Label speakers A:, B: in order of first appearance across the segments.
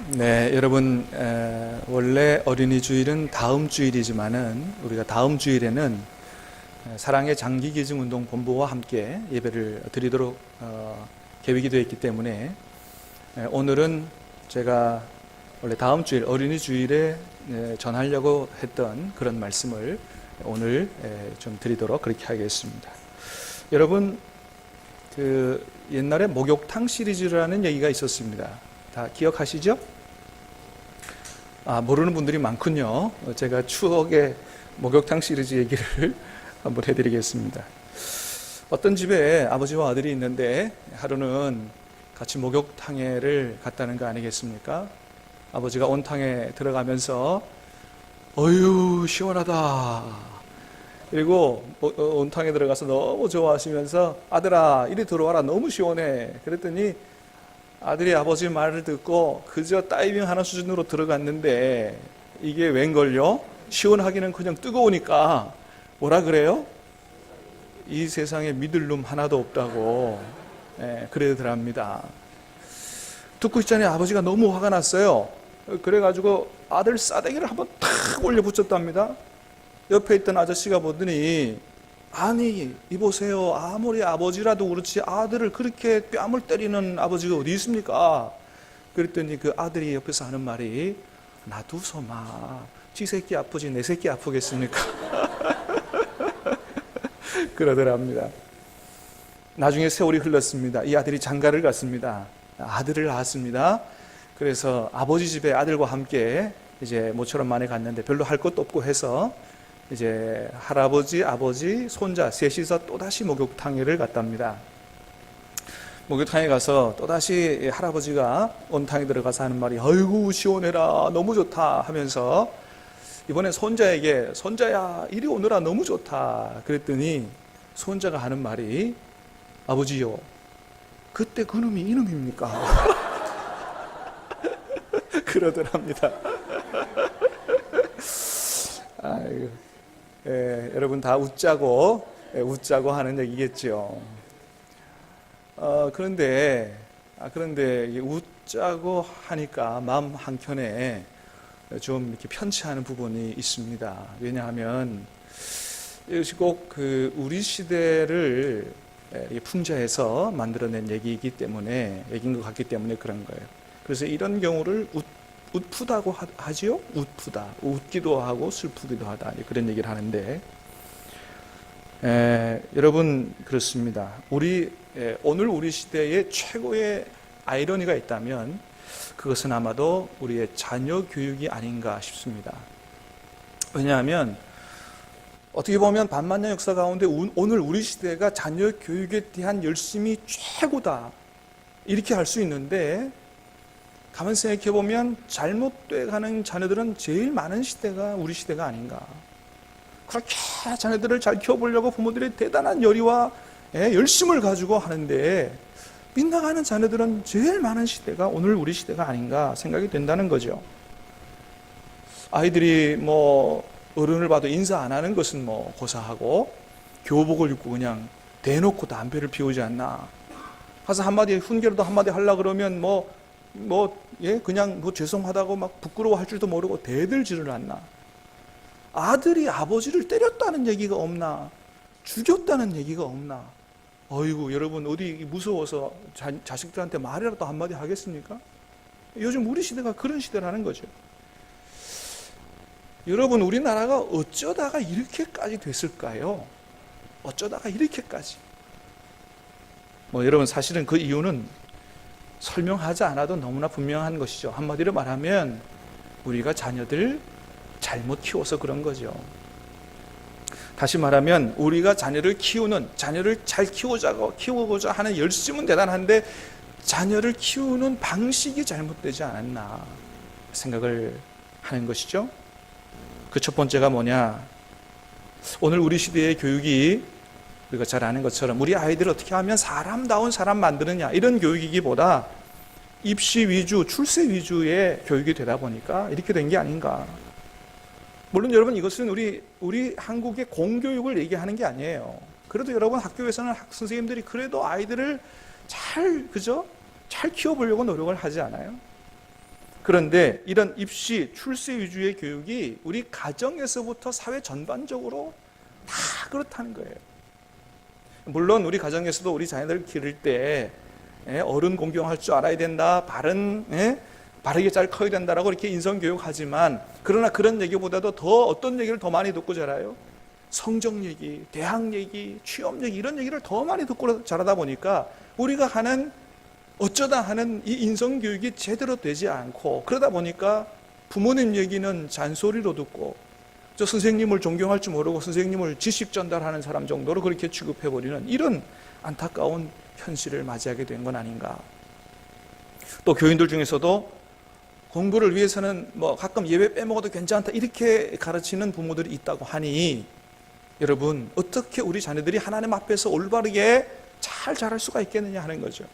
A: 네, 여러분, 원래 어린이 주일은 다음 주일이지만은 우리가 다음 주일에는 사랑의 장기기증운동 본부와 함께 예배를 드리도록 계획이 되어 있기 때문에 오늘은 제가 원래 다음 주일 어린이 주일에 전하려고 했던 그런 말씀을 오늘 좀 드리도록 그렇게 하겠습니다. 여러분, 그 옛날에 목욕탕 시리즈라는 얘기가 있었습니다. 다 기억하시죠? 모르는 분들이 많군요. 제가 추억의 목욕탕 시리즈 얘기를 한번 해드리겠습니다. 어떤 집에 아버지와 아들이 있는데 하루는 같이 목욕탕에를 갔다는 거 아니겠습니까? 아버지가 온탕에 들어가면서 어휴 시원하다. 그리고 온탕에 들어가서 너무 좋아하시면서 아들아 이리 들어와라 너무 시원해. 그랬더니 아들이 아버지 말을 듣고 그저 다이빙 하는 수준으로 들어갔는데 이게 웬걸요? 시원하기는 그냥 뜨거우니까 뭐라 그래요? 이 세상에 믿을 놈 하나도 없다고 그러더랍니다. 듣고 있자니 아버지가 너무 화가 났어요. 그래가지고 아들 싸대기를 한번 탁 올려 붙였답니다. 옆에 있던 아저씨가 보더니 아니 이보세요, 아무리 아버지라도 그렇지 아들을 그렇게 뺨을 때리는 아버지가 어디 있습니까? 그랬더니 그 아들이 옆에서 하는 말이 놔두소마 지 새끼 아프지 내 새끼 아프겠습니까? 그러더랍니다. 나중에 세월이 흘렀습니다. 이 아들이 장가를 갔습니다. 아들을 낳았습니다. 그래서 아버지 집에 아들과 함께 이제 모처럼 만에 갔는데 별로 할 것도 없고 해서 이제 할아버지, 아버지, 손자 셋이서 또다시 목욕탕에를 갔답니다. 목욕탕에 가서 또다시 할아버지가 온탕에 들어가서 하는 말이 아이고 시원해라 너무 좋다 하면서 이번에 손자에게 손자야 이리 오너라 너무 좋다 그랬더니 손자가 하는 말이 아버지요 그때 그놈이 이놈입니까? 그러더랍니다. 아이고. 여러분 다 웃자고 하는 얘기겠죠. 그런데 웃자고 하니까 마음 한켠에 좀 이렇게 편치 않은 부분이 있습니다. 왜냐하면 이것이 꼭 그 우리 시대를 풍자해서 만들어낸 얘기이기 때문에 얘기인 것 같기 때문에 그런 거예요. 그래서 이런 경우를 웃프다고 하지요? 웃프다. 웃기도 하고 슬프기도 하다. 그런 얘기를 하는데 여러분 그렇습니다. 오늘 우리 시대에 최고의 아이러니가 있다면 그것은 아마도 우리의 자녀 교육이 아닌가 싶습니다. 왜냐하면 어떻게 보면 반만년 역사 가운데 오늘 우리 시대가 자녀 교육에 대한 열심이 최고다. 이렇게 할 수 있는데 가만 생각해 보면 잘못돼 가는 자녀들은 제일 많은 시대가 우리 시대가 아닌가. 그렇게 자녀들을 잘 키워보려고 부모들이 대단한 열의와 열심을 가지고 하는데 빗나가는 자녀들은 제일 많은 시대가 오늘 우리 시대가 아닌가 생각이 된다는 거죠. 아이들이 뭐 어른을 봐도 인사 안 하는 것은 뭐 고사하고 교복을 입고 그냥 대놓고 담배를 피우지 않나. 가서 한마디 훈계라도 한마디 하려고 그러면 그냥 죄송하다고 막 부끄러워할 줄도 모르고 대들지를 않나. 아들이 아버지를 때렸다는 얘기가 없나. 죽였다는 얘기가 없나. 어이구 여러분 어디 무서워서 자식들한테 말이라도 한마디 하겠습니까? 요즘 우리 시대가 그런 시대라는 거죠. 여러분 우리나라가 어쩌다가 이렇게까지 됐을까요? 어쩌다가 이렇게까지. 여러분 사실은 그 이유는 설명하지 않아도 너무나 분명한 것이죠. 한마디로 말하면 우리가 자녀들 잘못 키워서 그런 거죠. 다시 말하면 우리가 자녀를 잘 키우고자 하는 열심은 대단한데 자녀를 키우는 방식이 잘못되지 않았나 생각을 하는 것이죠. 그 첫 번째가 뭐냐? 오늘 우리 시대의 교육이 우리가 잘 아는 것처럼 우리 아이들을 어떻게 하면 사람다운 사람 만드느냐 이런 교육이기보다 입시 위주, 출세 위주의 교육이 되다 보니까 이렇게 된 게 아닌가. 물론 여러분 이것은 우리 한국의 공교육을 얘기하는 게 아니에요. 그래도 여러분 학교에서는 선생님들이 그래도 아이들을 잘 키워보려고 노력을 하지 않아요? 그런데 이런 입시, 출세 위주의 교육이 우리 가정에서부터 사회 전반적으로 다 그렇다는 거예요. 물론 우리 가정에서도 우리 자녀들 기를 때 어른 공경할 줄 알아야 된다, 바르게 잘 커야 된다라고 이렇게 인성교육하지만, 그러나 그런 얘기보다도 더 어떤 얘기를 더 많이 듣고 자라요? 성적 얘기, 대학 얘기, 취업 얘기, 이런 얘기를 더 많이 듣고 자라다 보니까 우리가 어쩌다 하는 이 인성교육이 제대로 되지 않고, 그러다 보니까 부모님 얘기는 잔소리로 듣고, 저 선생님을 존경할 줄 모르고 선생님을 지식 전달하는 사람 정도로 그렇게 취급해버리는 이런 안타까운 현실을 맞이하게 된 건 아닌가. 또 교인들 중에서도 공부를 위해서는 가끔 예배 빼먹어도 괜찮다 이렇게 가르치는 부모들이 있다고 하니, 여러분 어떻게 우리 자녀들이 하나님 앞에서 올바르게 잘 자랄 수가 있겠느냐 하는 거죠.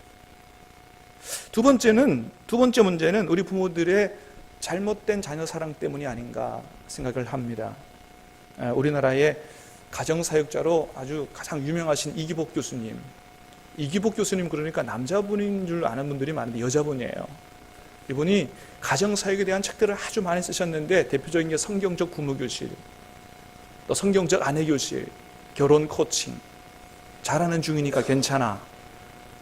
A: 두 번째 문제는 우리 부모들의 잘못된 자녀 사랑 때문이 아닌가 생각을 합니다. 우리나라의 가정사역자로 아주 가장 유명하신 이기복 교수님. 이기복 교수님 그러니까 남자분인 줄 아는 분들이 많은데 여자분이에요. 이분이 가정사역에 대한 책들을 아주 많이 쓰셨는데, 대표적인 게 성경적 부모교실, 또 성경적 아내교실, 결혼 코칭, 잘하는 중이니까 괜찮아.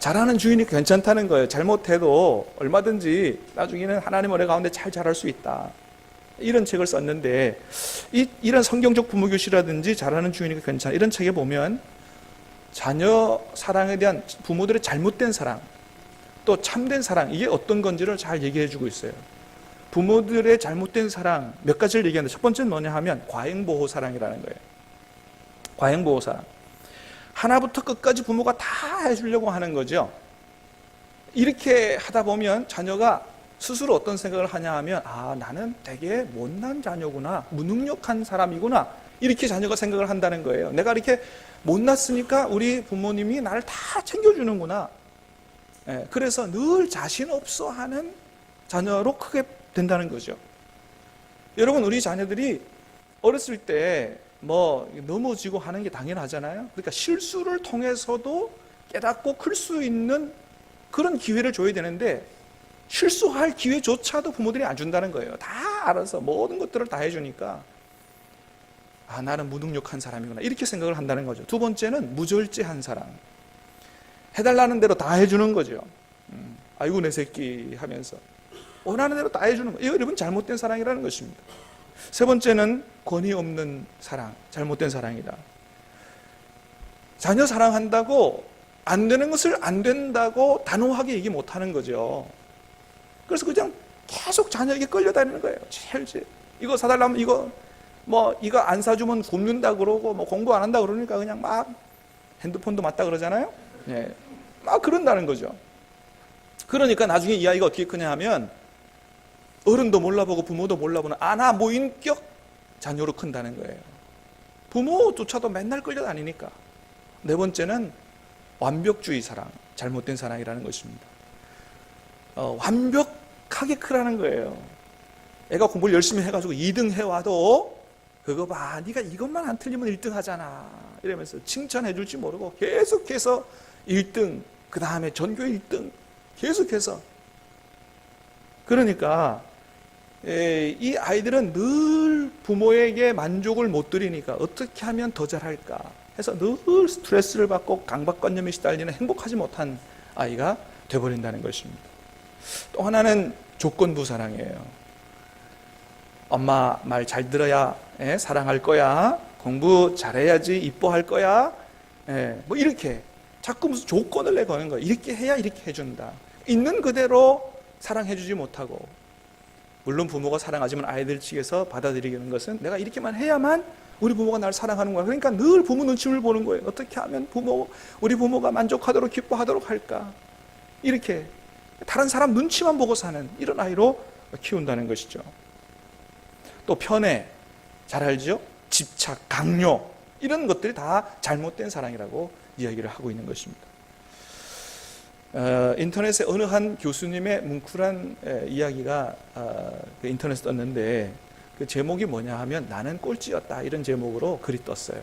A: 잘하는 주인이 괜찮다는 거예요. 잘못해도 얼마든지 나중에는 하나님 은혜 가운데 잘 자랄 수 있다. 이런 책을 썼는데, 이런 성경적 부모교실이라든지 잘하는 주인이니까 괜찮아, 이런 책에 보면 자녀 사랑에 대한 부모들의 잘못된 사랑, 또 참된 사랑, 이게 어떤 건지를 잘 얘기해 주고 있어요. 부모들의 잘못된 사랑 몇 가지를 얘기하는데, 첫 번째는 뭐냐 하면 과잉보호 사랑이라는 거예요. 과잉보호 사랑. 하나부터 끝까지 부모가 다 해주려고 하는 거죠. 이렇게 하다 보면 자녀가 스스로 어떤 생각을 하냐 하면, 나는 되게 못난 자녀구나, 무능력한 사람이구나, 이렇게 자녀가 생각을 한다는 거예요. 내가 이렇게 못났으니까 우리 부모님이 나를 다 챙겨주는구나. 그래서 늘 자신 없어 하는 자녀로 크게 된다는 거죠. 여러분, 우리 자녀들이 어렸을 때 넘어지고 하는 게 당연하잖아요. 그러니까 실수를 통해서도 깨닫고 클 수 있는 그런 기회를 줘야 되는데, 실수할 기회조차도 부모들이 안 준다는 거예요. 다 알아서 모든 것들을 다 해주니까 나는 무능력한 사람이구나, 이렇게 생각을 한다는 거죠. 두 번째는 무절제한 사랑. 해달라는 대로 다 해주는 거죠. 아이고 내 새끼 하면서 원하는 대로 다 해주는 거예요. 이거 여러분 잘못된 사랑이라는 것입니다. 세 번째는 권위 없는 사랑, 잘못된 사랑이다. 자녀 사랑한다고 안 되는 것을 안 된다고 단호하게 얘기 못하는 거죠. 그래서 그냥 계속 자녀에게 끌려다니는 거예요. 이거 사달라면 이거 안 사주면 굶는다 그러고, 공부 안 한다 그러니까 그냥 막 핸드폰도 맞다 그러잖아요. 막 그런다는 거죠. 그러니까 나중에 이 아이가 어떻게 크냐 하면, 어른도 몰라보고 부모도 몰라보는 무인격 자녀로 큰다는 거예요. 부모조차도 맨날 끌려다니니까. 네 번째는 완벽주의 사랑, 잘못된 사랑이라는 것입니다. 완벽하게 크라는 거예요. 애가 공부를 열심히 해가지고 2등 해와도 그거 봐, 네가 이것만 안 틀리면 1등 하잖아, 이러면서 칭찬해 줄지 모르고 계속해서 1등, 그 다음에 전교 1등 계속해서. 그러니까 이 아이들은 늘 부모에게 만족을 못 드리니까 어떻게 하면 더 잘할까 해서 늘 스트레스를 받고 강박관념에 시달리는 행복하지 못한 아이가 되어버린다는 것입니다. 또 하나는 조건부 사랑이에요. 엄마 말 잘 들어야 사랑할 거야, 공부 잘해야지 이뻐할 거야, 이렇게 자꾸 무슨 조건을 내거는 거예요. 이렇게 해야 이렇게 해준다. 있는 그대로 사랑해주지 못하고, 물론 부모가 사랑하지만 아이들 측에서 받아들이는 것은 내가 이렇게만 해야만 우리 부모가 날 사랑하는 거야. 그러니까 늘 부모 눈치를 보는 거예요. 어떻게 하면 우리 부모가 만족하도록 기뻐하도록 할까, 이렇게 다른 사람 눈치만 보고 사는 이런 아이로 키운다는 것이죠. 또 편애, 잘 알죠? 집착, 강요, 이런 것들이 다 잘못된 사랑이라고 이야기를 하고 있는 것입니다. 인터넷에 어느 한 교수님의 뭉클한 이야기가 인터넷에 떴는데, 그 제목이 뭐냐 하면 나는 꼴찌였다, 이런 제목으로 글이 떴어요.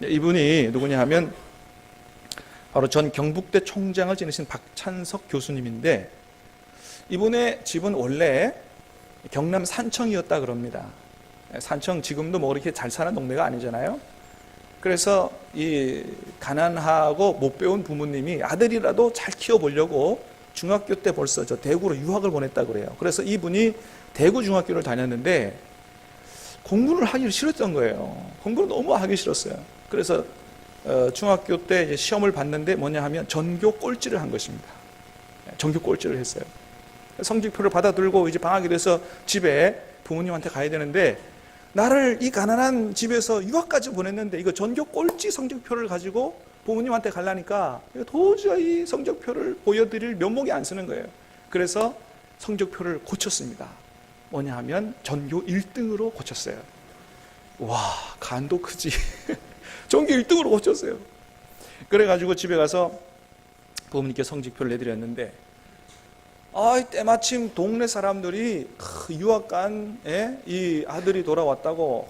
A: 이분이 누구냐 하면 바로 전 경북대 총장을 지내신 박찬석 교수님인데, 이분의 집은 원래 경남 산청이었다 그럽니다. 산청 지금도 뭐 그렇게 잘 사는 동네가 아니잖아요. 그래서 이 가난하고 못 배운 부모님이 아들이라도 잘 키워보려고 중학교 때 벌써 저 대구로 유학을 보냈다 그래요. 그래서 이분이 대구 중학교를 다녔는데 공부를 하기 싫었던 거예요. 공부를 너무 하기 싫었어요. 그래서 중학교 때 이제 시험을 봤는데 뭐냐 하면 전교 꼴찌를 한 것입니다. 전교 꼴찌를 했어요. 성적표를 받아 들고 이제 방학이 돼서 집에 부모님한테 가야 되는데 나를 이 가난한 집에서 유학까지 보냈는데 이거 전교 꼴찌 성적표를 가지고 부모님한테 가려니까 도저히 성적표를 보여드릴 면목이 안 쓰는 거예요. 그래서 성적표를 고쳤습니다. 뭐냐 하면 전교 1등으로 고쳤어요. 와, 간도 크지. 전교 1등으로 고쳤어요. 그래가지고 집에 가서 부모님께 성적표를 내드렸는데 때마침 동네 사람들이 유학 간 이 아들이 돌아왔다고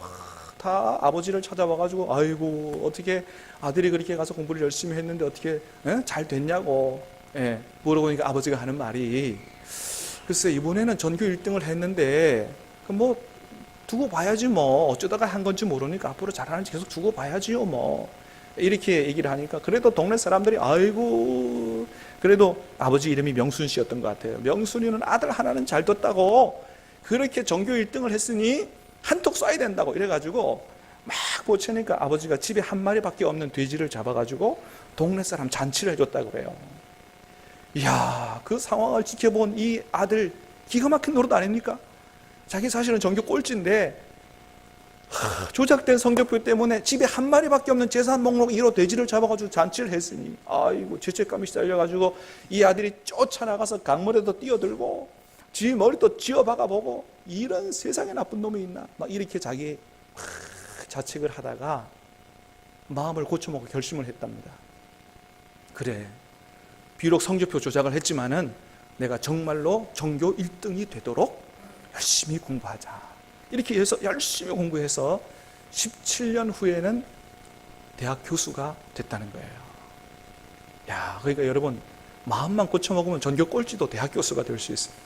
A: 다 아버지를 찾아와가지고 아이고 어떻게 아들이 그렇게 가서 공부를 열심히 했는데 어떻게 잘 됐냐고 물어보니까 아버지가 하는 말이 글쎄 이번에는 전교 1등을 했는데 뭐 두고 봐야지 뭐 어쩌다가 한 건지 모르니까 앞으로 잘하는지 계속 두고 봐야지요 뭐 이렇게 얘기를 하니까 그래도 동네 사람들이 아이고 그래도 아버지 이름이 명순 씨였던 것 같아요. 명순이는 아들 하나는 잘 뒀다고 그렇게 전교 1등을 했으니 한턱 쏴야 된다고 이래가지고 막 보채니까 아버지가 집에 한 마리밖에 없는 돼지를 잡아가지고 동네 사람 잔치를 해줬다고 그래요. 이야, 그 상황을 지켜본 이 아들 기가 막힌 노릇 아닙니까? 자기 사실은 전교 꼴찌인데 조작된 성적표 때문에 집에 한 마리밖에 없는 재산 목록 1호 돼지를 잡아가지고 잔치를 했으니 아이고 죄책감이 시달려가지고 이 아들이 쫓아나가서 강물에도 뛰어들고 지 머리도 쥐어박아보고 이런 세상에 나쁜 놈이 있나 막 이렇게 자기 자책을 하다가 마음을 고쳐먹고 결심을 했답니다. 그래, 비록 성적표 조작을 했지만은 내가 정말로 전교 1등이 되도록 열심히 공부하자. 이렇게 해서 열심히 공부해서 17년 후에는 대학 교수가 됐다는 거예요. 야, 그러니까 여러분 마음만 고쳐먹으면 전교 꼴찌도 대학 교수가 될 수 있습니다.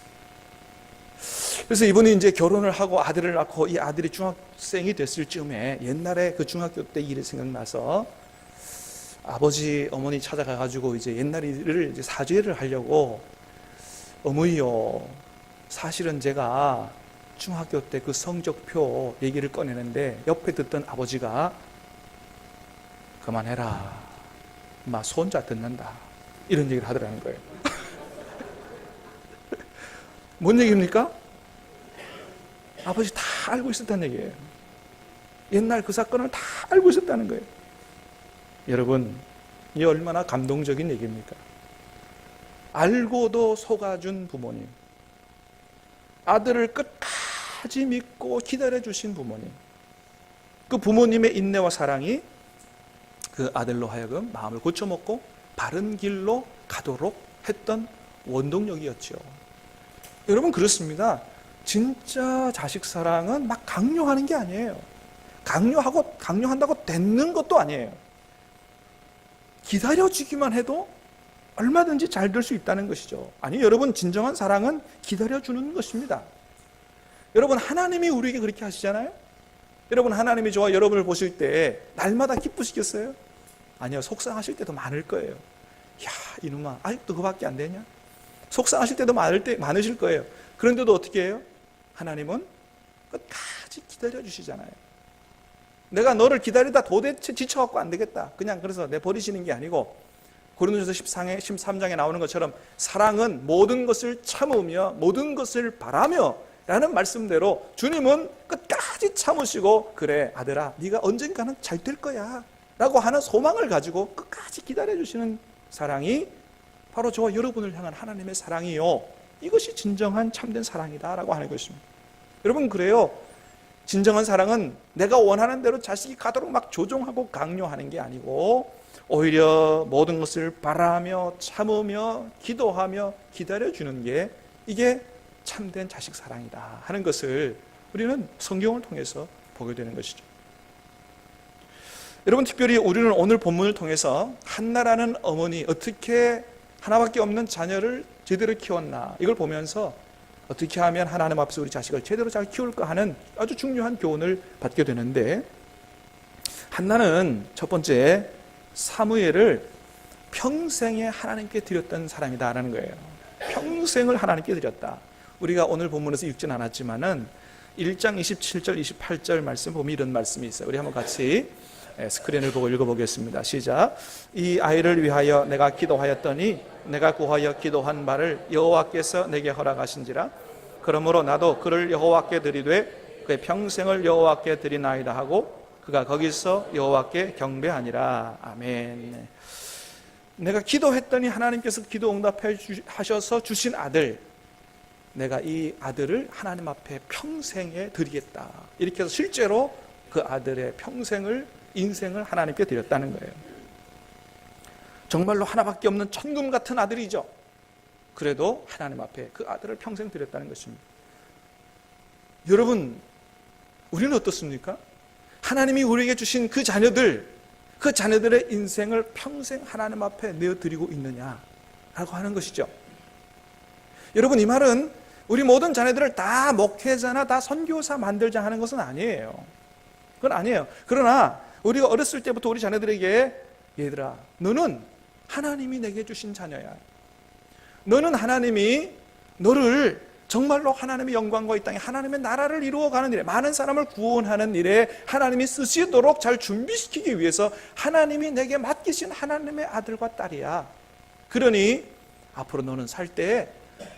A: 그래서 이분이 이제 결혼을 하고 아들을 낳고 이 아들이 중학생이 됐을 즈음에 옛날에 그 중학교 때 일이 생각나서 아버지 어머니 찾아가가지고 이제 옛날 일을 이제 사죄를 하려고 어머니요, 사실은 제가 중학교 때 그 성적표 얘기를 꺼내는데 옆에 듣던 아버지가 그만해라, 마 손자 듣는다 이런 얘기를 하더라는 거예요. 뭔 얘기입니까? 아버지 다 알고 있었다는 얘기예요. 옛날 그 사건을 다 알고 있었다는 거예요. 여러분, 이 얼마나 감동적인 얘기입니까? 알고도 속아준 부모님, 아들을 끝까지 믿고 기다려주신 부모님, 그 부모님의 인내와 사랑이 그 아들로 하여금 마음을 고쳐먹고 바른 길로 가도록 했던 원동력이었죠. 여러분, 그렇습니다. 진짜 자식 사랑은 막 강요하는 게 아니에요. 강요한다고 되는 것도 아니에요. 기다려주기만 해도 얼마든지 잘 될 수 있다는 것이죠. 아니, 여러분, 진정한 사랑은 기다려주는 것입니다. 여러분, 하나님이 우리에게 그렇게 하시잖아요. 여러분, 하나님이 저와 여러분을 보실 때 날마다 기쁘시겠어요? 아니요, 속상하실 때도 많을 거예요. 야, 이놈아, 아직도 그밖에 안 되냐? 속상하실 때도 많으실 거예요. 그런데도 어떻게 해요? 하나님은 끝까지 기다려주시잖아요. 내가 너를 기다리다 도대체 지쳐갖고 안 되겠다, 그냥 그래서 내 버리시는 게 아니고, 고린도전서 13장에 나오는 것처럼 사랑은 모든 것을 참으며 모든 것을 바라며 라는 말씀대로 주님은 끝까지 참으시고, 그래 아들아, 네가 언젠가는 잘 될 거야 라고 하는 소망을 가지고 끝까지 기다려주시는 사랑이 바로 저와 여러분을 향한 하나님의 사랑이요, 이것이 진정한 참된 사랑이다 라고 하는 것입니다. 여러분, 그래요. 진정한 사랑은 내가 원하는 대로 자식이 가도록 막 조종하고 강요하는 게 아니고, 오히려 모든 것을 바라며 참으며 기도하며 기다려주는 게, 이게 참된 자식 사랑이다 하는 것을 우리는 성경을 통해서 보게 되는 것이죠. 여러분, 특별히 우리는 오늘 본문을 통해서 한나라는 어머니 어떻게 하나밖에 없는 자녀를 제대로 키웠나, 이걸 보면서 어떻게 하면 하나님 앞에서 우리 자식을 제대로 잘 키울까 하는 아주 중요한 교훈을 받게 되는데, 한나는 첫 번째 사무엘을 평생에 하나님께 드렸던 사람이다라는 거예요. 평생을 하나님께 드렸다. 우리가 오늘 본문에서 읽진 않았지만은 1장 27절 28절 말씀 보면 이런 말씀이 있어요. 우리 한번 같이 스크린을 보고 읽어보겠습니다. 시작. 이 아이를 위하여 내가 기도하였더니 내가 구하여 기도한 바를 여호와께서 내게 허락하신지라. 그러므로 나도 그를 여호와께 드리되 그의 평생을 여호와께 드리나이다 하고 그가 거기서 여호와께 경배하니라. 아멘. 내가 기도했더니 하나님께서 기도 응답하셔서 주신 아들, 내가 이 아들을 하나님 앞에 평생에 드리겠다. 이렇게 해서 실제로 그 아들의 인생을 하나님께 드렸다는 거예요. 정말로 하나밖에 없는 천금 같은 아들이죠. 그래도 하나님 앞에 그 아들을 평생 드렸다는 것입니다. 여러분, 우리는 어떻습니까? 하나님이 우리에게 주신 그 자녀들의 인생을 평생 하나님 앞에 내어드리고 있느냐라고 하는 것이죠. 여러분, 이 말은 우리 모든 자녀들을 다 목회자나 다 선교사 만들자 하는 것은 아니에요. 그건 아니에요. 그러나 우리가 어렸을 때부터 우리 자녀들에게, 얘들아, 너는 하나님이 내게 주신 자녀야. 너는 하나님이 너를 정말로 하나님의 영광과 이 땅에 하나님의 나라를 이루어가는 일에, 많은 사람을 구원하는 일에 하나님이 쓰시도록 잘 준비시키기 위해서 하나님이 내게 맡기신 하나님의 아들과 딸이야. 그러니 앞으로 너는 살 때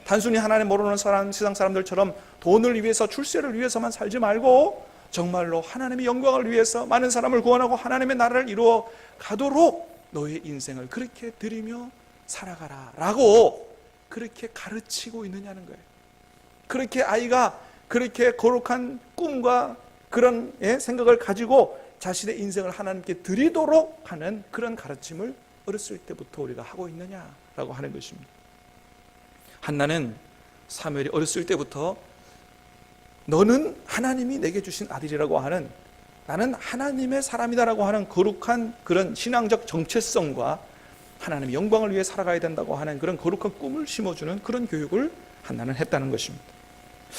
A: 단순히 하나님 모르는 사람, 세상 사람들처럼 돈을 위해서, 출세를 위해서만 살지 말고 정말로 하나님의 영광을 위해서 많은 사람을 구원하고 하나님의 나라를 이루어 가도록 너의 인생을 그렇게 드리며 살아가라 라고 그렇게 가르치고 있느냐는 거예요. 그렇게 아이가 그렇게 거룩한 꿈과 그런 생각을 가지고 자신의 인생을 하나님께 드리도록 하는 그런 가르침을 어렸을 때부터 우리가 하고 있느냐라고 하는 것입니다. 한나는 사무엘이 어렸을 때부터 너는 하나님이 내게 주신 아들이라고 하는, 나는 하나님의 사람이다라고 하는 거룩한 그런 신앙적 정체성과 하나님의 영광을 위해 살아가야 된다고 하는 그런 거룩한 꿈을 심어주는 그런 교육을 한나는 했다는 것입니다.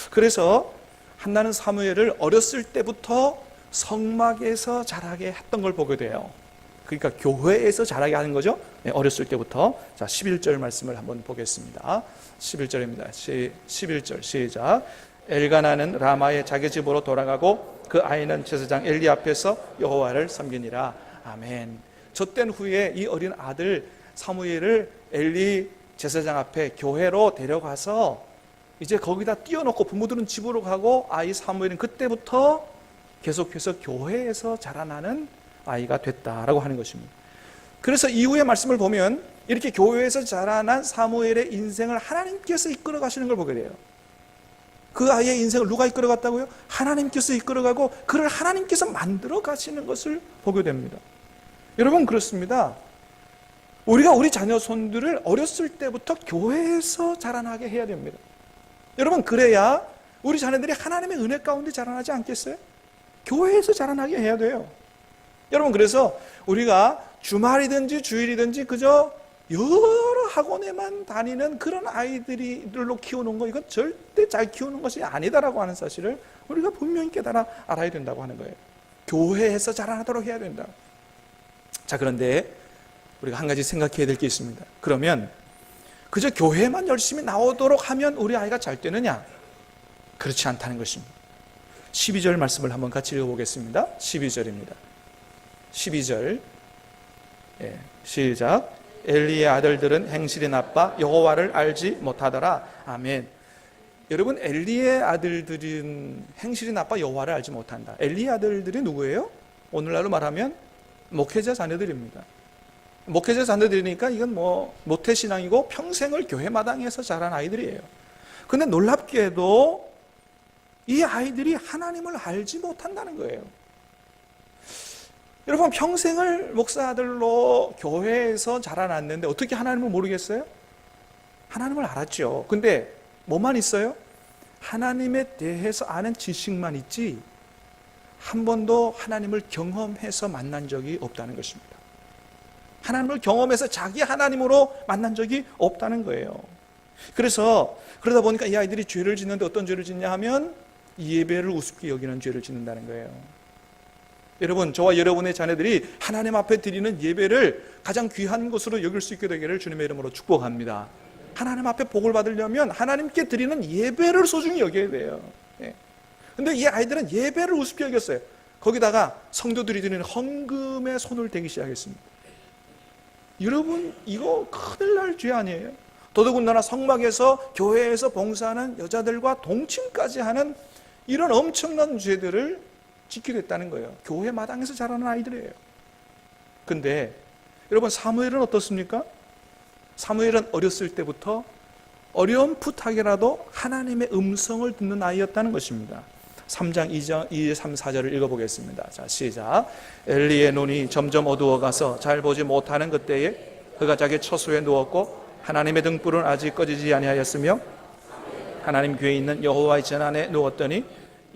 A: 그래서 한나는 사무엘을 어렸을 때부터 성막에서 자라게 했던 걸 보게 돼요. 그러니까 교회에서 자라게 하는 거죠. 어렸을 때부터. 자, 11절 말씀을 한번 보겠습니다. 11절입니다. 11절 시작. 엘가나는 라마의 자기 집으로 돌아가고 그 아이는 제사장 엘리 앞에서 여호와를 섬기니라. 아멘. 젖된 후에 이 어린 아들 사무엘을 엘리 제사장 앞에 교회로 데려가서 이제 거기다 띄워놓고 부모들은 집으로 가고 아이 사무엘은 그때부터 계속해서 교회에서 자라나는 아이가 됐다라고 하는 것입니다. 그래서 이후의 말씀을 보면 이렇게 교회에서 자라난 사무엘의 인생을 하나님께서 이끌어 가시는 걸 보게 돼요. 그 아이의 인생을 누가 이끌어 갔다고요? 하나님께서 이끌어가고 그를 하나님께서 만들어 가시는 것을 보게 됩니다. 여러분, 그렇습니다. 우리가 우리 자녀 손들을 어렸을 때부터 교회에서 자라나게 해야 됩니다. 여러분, 그래야 우리 자녀들이 하나님의 은혜 가운데 자라나지 않겠어요? 교회에서 자라나게 해야 돼요. 여러분, 그래서 우리가 주말이든지 주일이든지 그저 여러 학원에만 다니는 그런 아이들로 키우는 거, 이건 절대 잘 키우는 것이 아니다라고 하는 사실을 우리가 분명히 깨달아 알아야 된다고 하는 거예요. 교회에서 자라나도록 해야 된다. 자, 그런데 우리가 한 가지 생각해야 될 게 있습니다. 그러면 그저 교회만 열심히 나오도록 하면 우리 아이가 잘 되느냐? 그렇지 않다는 것입니다. 12절 말씀을 한번 같이 읽어보겠습니다. 12절입니다. 12절 시작. 엘리의 아들들은 행실이 나빠 여호와를 알지 못하더라. 아멘. 여러분, 엘리의 아들들은 행실이 나빠 여호와를 알지 못한다. 엘리의 아들들이 누구예요? 오늘날로 말하면 목회자 자녀들입니다. 목회자 자녀들이니까 이건 모태신앙이고 평생을 교회 마당에서 자란 아이들이에요. 근데 놀랍게도 이 아이들이 하나님을 알지 못한다는 거예요. 여러분, 평생을 목사들로 교회에서 자라났는데 어떻게 하나님을 모르겠어요? 하나님을 알았죠. 근데 뭐만 있어요? 하나님에 대해서 아는 지식만 있지 한 번도 하나님을 경험해서 만난 적이 없다는 것입니다. 하나님을 경험해서 자기 하나님으로 만난 적이 없다는 거예요. 그래서 그러다 보니까 이 아이들이 죄를 짓는데 어떤 죄를 짓냐 하면 예배를 우습게 여기는 죄를 짓는다는 거예요. 여러분, 저와 여러분의 자녀들이 하나님 앞에 드리는 예배를 가장 귀한 것으로 여길 수 있게 되기를 주님의 이름으로 축복합니다. 하나님 앞에 복을 받으려면 하나님께 드리는 예배를 소중히 여겨야 돼요. 근데 이 아이들은 예배를 우습게 여겼어요. 거기다가 성도들이 드리는 헌금에 손을 대기 시작했습니다. 여러분, 이거 큰일 날 죄 아니에요? 더더군다나 성막에서 교회에서 봉사하는 여자들과 동침까지 하는 이런 엄청난 죄들을 짓게 됐다는 거예요. 교회 마당에서 자라는 아이들이에요. 근데 여러분, 사무엘은 어떻습니까? 사무엘은 어렸을 때부터 어렴풋하게라도 하나님의 음성을 듣는 아이였다는 것입니다. 3장 2, 3, 4절을 읽어보겠습니다. 자, 시작. 엘리의 눈이 점점 어두워가서 잘 보지 못하는 그때에 그가 자기 처소에 누웠고 하나님의 등불은 아직 꺼지지 아니하였으며 하나님 궤에 있는 여호와의 전 안에 누웠더니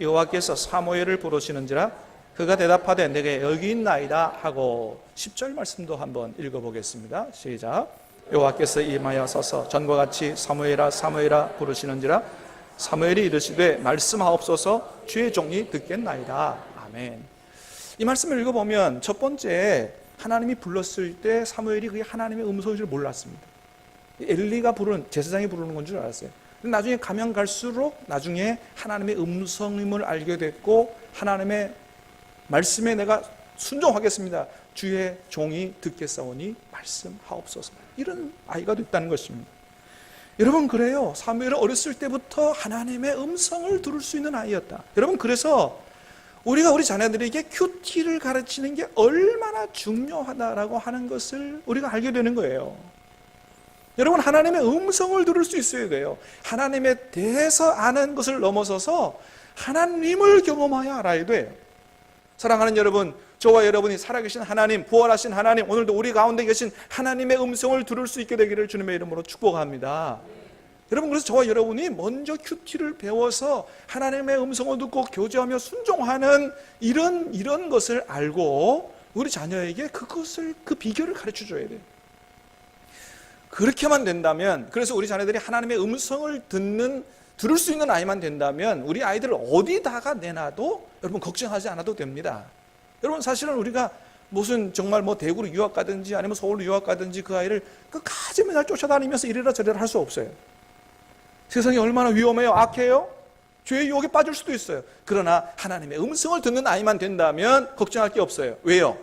A: 여호와께서 사무엘을 부르시는지라 그가 대답하되 내게 여기 있나이다 하고 10절 말씀도 한번 읽어보겠습니다. 시작. 여호와께서 임하여 서서 전과 같이 사무엘아 사무엘아 부르시는지라 사무엘이 이르시되 말씀하옵소서 주의 종이 듣겠나이다. 아멘. 이 말씀을 읽어보면 첫 번째, 하나님이 불렀을 때 사무엘이 그게 하나님의 음성인 줄 몰랐습니다. 엘리가 부르는, 제사장이 부르는 건 줄 알았어요. 근데 나중에 가면 갈수록 나중에 하나님의 음성임을 알게 됐고 하나님의 말씀에 내가 순종하겠습니다. 주의 종이 듣겠사오니 말씀하옵소서. 이런 아이가 됐다는 것입니다. 여러분, 그래요. 사무엘은 어렸을 때부터 하나님의 음성을 들을 수 있는 아이였다. 여러분, 그래서 우리가 우리 자녀들에게 큐티를 가르치는 게 얼마나 중요하다라고 하는 것을 우리가 알게 되는 거예요. 여러분, 하나님의 음성을 들을 수 있어야 돼요. 하나님에 대해서 아는 것을 넘어서서 하나님을 경험하여 알아야 돼요. 사랑하는 여러분, 저와 여러분이 살아계신 하나님, 부활하신 하나님, 오늘도 우리 가운데 계신 하나님의 음성을 들을 수 있게 되기를 주님의 이름으로 축복합니다. 여러분, 그래서 저와 여러분이 먼저 큐티를 배워서 하나님의 음성을 듣고 교제하며 순종하는 이런 것을 알고 우리 자녀에게 그 비결을 가르쳐줘야 돼요. 그렇게만 된다면, 그래서 우리 자녀들이 하나님의 음성을 들을 수 있는 아이만 된다면 우리 아이들을 어디다가 내놔도 여러분 걱정하지 않아도 됩니다. 여러분, 사실은 우리가 무슨 정말 대구로 유학 가든지 아니면 서울로 유학 가든지 그 아이를 끝까지 맨날 쫓아다니면서 이래라 저래라 할 수 없어요. 세상이 얼마나 위험해요, 악해요. 죄의 유혹에 빠질 수도 있어요. 그러나 하나님의 음성을 듣는 아이만 된다면 걱정할 게 없어요. 왜요?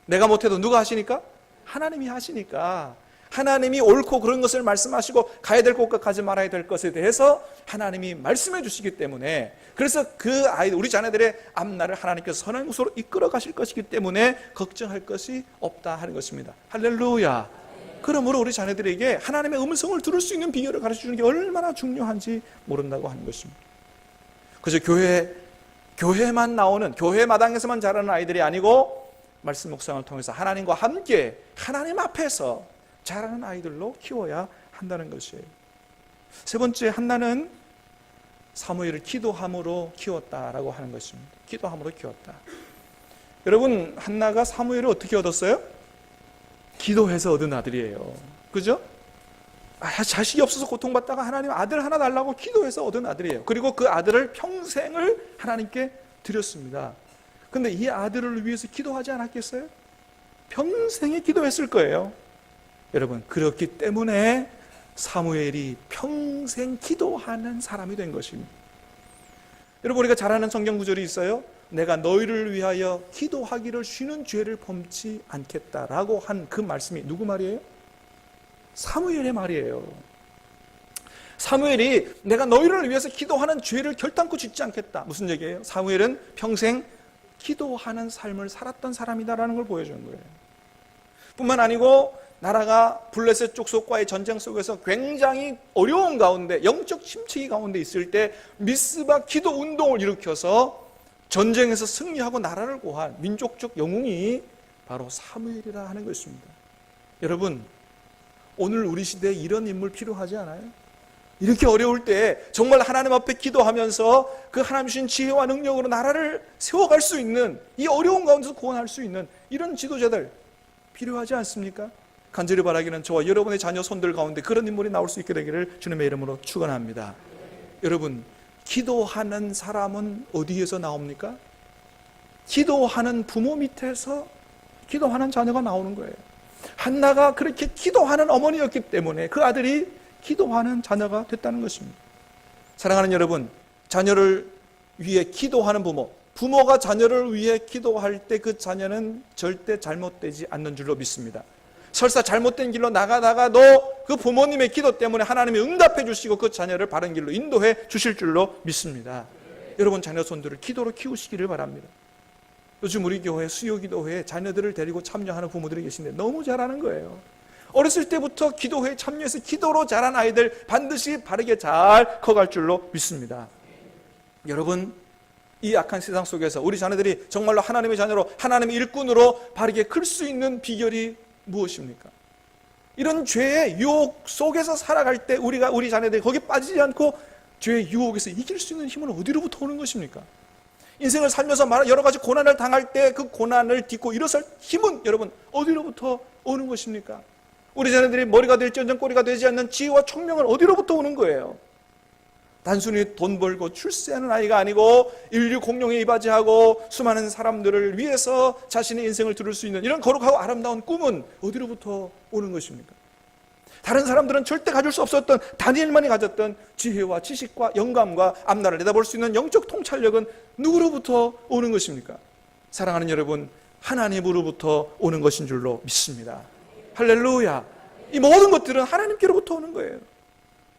A: 내가 못해도 누가 하시니까? 하나님이 하시니까. 하나님이 옳고 그런 것을 말씀하시고 가야 될 곳과 가지 말아야 될 것에 대해서 하나님이 말씀해 주시기 때문에, 그래서 그 아이들, 우리 자녀들의 앞날을 하나님께서 선한 곳으로 이끌어 가실 것이기 때문에 걱정할 것이 없다 하는 것입니다. 할렐루야. 그러므로 우리 자녀들에게 하나님의 음성을 들을 수 있는 비결을 가르쳐주는 게 얼마나 중요한지 모른다고 하는 것입니다. 그래서 교회만 나오는, 교회 마당에서만 자라는 아이들이 아니고 말씀 묵상을 통해서 하나님과 함께 하나님 앞에서 자라는 아이들로 키워야 한다는 것이에요. 세 번째, 한나는 사무엘을 기도함으로 키웠다라고 하는 것입니다. 기도함으로 키웠다. 여러분, 한나가 사무엘을 어떻게 얻었어요? 기도해서 얻은 아들이에요. 그죠? 자식이 없어서 고통받다가 하나님 아들 하나 달라고 기도해서 얻은 아들이에요. 그리고 그 아들을 평생을 하나님께 드렸습니다. 근데 이 아들을 위해서 기도하지 않았겠어요? 평생에 기도했을 거예요. 여러분, 그렇기 때문에 사무엘이 평생 기도하는 사람이 된 것입니다. 여러분, 우리가 잘 아는 성경 구절이 있어요. 내가 너희를 위하여 기도하기를 쉬는 죄를 범치 않겠다라고 한 그 말씀이 누구 말이에요? 사무엘의 말이에요. 사무엘이 내가 너희를 위해서 기도하는 죄를 결단코 짓지 않겠다. 무슨 얘기예요? 사무엘은 평생 기도하는 삶을 살았던 사람이다라는 걸 보여주는 거예요. 뿐만 아니고 나라가 블레셋 족속과의 전쟁 속에서 굉장히 어려운 가운데, 영적 침체기 가운데 있을 때 미스바 기도 운동을 일으켜서 전쟁에서 승리하고 나라를 구한 민족적 영웅이 바로 사무엘이라 하는 것입니다. 여러분, 오늘 우리 시대에 이런 인물 필요하지 않아요? 이렇게 어려울 때 정말 하나님 앞에 기도하면서 그 하나님 주신 지혜와 능력으로 나라를 세워갈 수 있는, 이 어려운 가운데서 구원할 수 있는 이런 지도자들 필요하지 않습니까? 간절히 바라기는 저와 여러분의 자녀 손들 가운데 그런 인물이 나올 수 있게 되기를 주님의 이름으로 축원합니다. 여러분, 기도하는 사람은 어디에서 나옵니까? 기도하는 부모 밑에서 기도하는 자녀가 나오는 거예요. 한나가 그렇게 기도하는 어머니였기 때문에 그 아들이 기도하는 자녀가 됐다는 것입니다. 사랑하는 여러분, 자녀를 위해 기도하는 부모가 자녀를 위해 기도할 때 그 자녀는 절대 잘못되지 않는 줄로 믿습니다. 설사 잘못된 길로 나가다가도 그 부모님의 기도 때문에 하나님이 응답해 주시고 그 자녀를 바른 길로 인도해 주실 줄로 믿습니다. 여러분, 자녀 손들을 기도로 키우시기를 바랍니다. 요즘 우리 교회 수요기도회에 자녀들을 데리고 참여하는 부모들이 계신데 너무 잘하는 거예요. 어렸을 때부터 기도회에 참여해서 기도로 자란 아이들 반드시 바르게 잘 커갈 줄로 믿습니다. 여러분, 이 악한 세상 속에서 우리 자녀들이 정말로 하나님의 자녀로, 하나님의 일꾼으로 바르게 클 수 있는 비결이 무엇입니까? 이런 죄의 유혹 속에서 살아갈 때 우리 자녀들이 거기 빠지지 않고 죄의 유혹에서 이길 수 있는 힘은 어디로부터 오는 것입니까? 인생을 살면서 여러 가지 고난을 당할 때 그 고난을 딛고 일어설 힘은 여러분 어디로부터 오는 것입니까? 우리 자녀들이 머리가 될지언정 꼬리가 되지 않는 지혜와 총명은 어디로부터 오는 거예요? 단순히 돈 벌고 출세하는 아이가 아니고 인류 공룡에 이바지하고 수많은 사람들을 위해서 자신의 인생을 들을 수 있는 이런 거룩하고 아름다운 꿈은 어디로부터 오는 것입니까? 다른 사람들은 절대 가질 수 없었던 다니엘만이 가졌던 지혜와 지식과 영감과 앞날을 내다볼 수 있는 영적 통찰력은 누구로부터 오는 것입니까? 사랑하는 여러분, 하나님으로부터 오는 것인 줄로 믿습니다. 할렐루야. 이 모든 것들은 하나님께로부터 오는 거예요.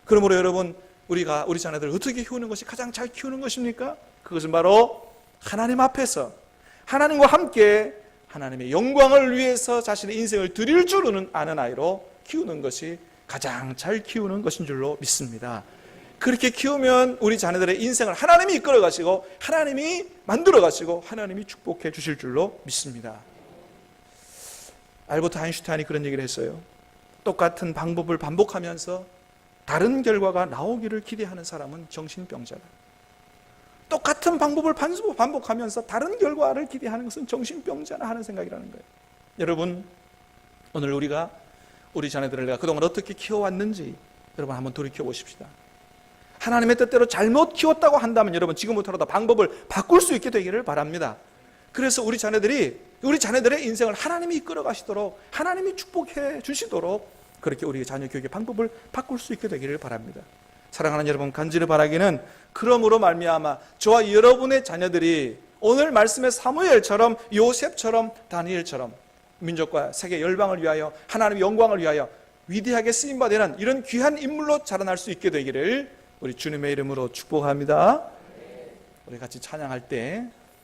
A: 그러므로 여러분, 우리가 우리 자녀들을 어떻게 키우는 것이 가장 잘 키우는 것입니까? 그것은 바로 하나님 앞에서 하나님과 함께 하나님의 영광을 위해서 자신의 인생을 드릴 줄 아는 아이로 키우는 것이 가장 잘 키우는 것인 줄로 믿습니다. 그렇게 키우면 우리 자녀들의 인생을 하나님이 이끌어 가시고 하나님이 만들어 가시고 하나님이 축복해 주실 줄로 믿습니다. 알버트 아인슈타인이 그런 얘기를 했어요. 똑같은 방법을 반복하면서 다른 결과가 나오기를 기대하는 사람은 정신병자다. 똑같은 방법을 반복하면서 다른 결과를 기대하는 것은 정신병자나 하는 생각이라는 거예요. 여러분, 오늘 우리가 우리 자녀들을 내가 그동안 어떻게 키워왔는지 여러분 한번 돌이켜 보십시다. 하나님의 뜻대로 잘못 키웠다고 한다면 여러분 지금부터라도 방법을 바꿀 수 있게 되기를 바랍니다. 그래서 우리 자녀들의 인생을 하나님이 이끌어 가시도록 하나님이 축복해 주시도록 그렇게 우리 자녀 교육의 방법을 바꿀 수 있게 되기를 바랍니다. 사랑하는 여러분, 간절히 바라기는 그러므로 말미암아 저와 여러분의 자녀들이 오늘 말씀의 사무엘처럼 요셉처럼 다니엘처럼 민족과 세계 열방을 위하여 하나님의 영광을 위하여 위대하게 쓰임받는 이런 귀한 인물로 자라날 수 있게 되기를 우리 주님의 이름으로 축복합니다. 우리 같이 찬양할 때